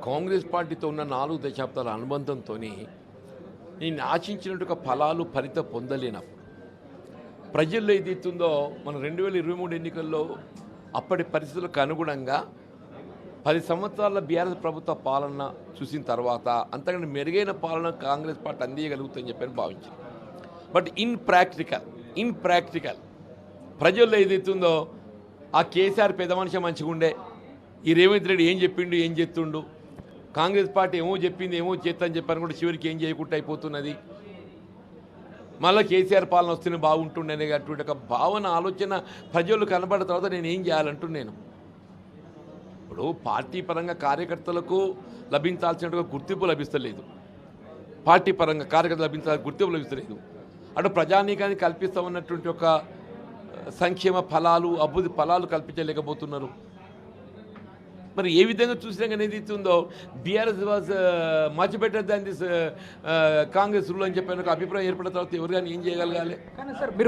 కాంగ్రెస్ పార్టీతో ఉన్న 4 దశాబ్దాల అనుబంధంతో నేను ఆశించినట్టుగా ఫలాలు ఫలితం పొందలేనప్పుడు ప్రజల్లో ఏదైతుందో మన 2023 ఎన్నికల్లో అప్పటి పరిస్థితులకు అనుగుణంగా 10 సంవత్సరాల బీఆర్ఎస్ ప్రభుత్వ పాలన చూసిన తర్వాత అంతకంటే మెరుగైన పాలన కాంగ్రెస్ పార్టీ అందియగలుగుతుందని చెప్పని భావించింది. బట్ ఇన్ ప్రాక్టికల్ ప్రజల్లో ఏదైతుందో ఆ కేసీఆర్ పెద్ద మనిషి మంచిగా ఉండే, ఈ రేవంత్ రెడ్డి ఏం చెప్పిండు ఏం చేస్తుండు, కాంగ్రెస్ పార్టీ ఏమో చెప్పింది ఏమో చేస్తానని చెప్పాను కూడా చివరికి ఏం చేయకుండా అయిపోతున్నది, మళ్ళీ కేసీఆర్ పాలన వస్తేనే బాగుంటుండే అనేటువంటి ఒక భావన ఆలోచన ప్రజలు కనబడిన తర్వాత నేను ఏం చేయాలంటున్నాను. ఇప్పుడు పార్టీ పరంగా కార్యకర్తలకు లభించాల్సినట్టుగా గుర్తింపు లభిస్తలేదు, పార్టీ పరంగా కార్యకర్తలు లభించాల్సిన గుర్తింపు లభిస్తలేదు, అటు ప్రజానీకానికి కల్పిస్తామన్నటువంటి ఒక సంక్షేమ ఫలాలు అభివృద్ధి ఫలాలు కల్పించలేకపోతున్నారు. మరి ఏ విధంగా చూసినా కానీ ఏది ఇస్తుందో BRS was much better than this Congress rule అని చెప్పిన ఒక అభిప్రాయం ఏర్పడిన తర్వాత ఎవరు కానీ ఏం చేయగలగాలి. కానీ సార్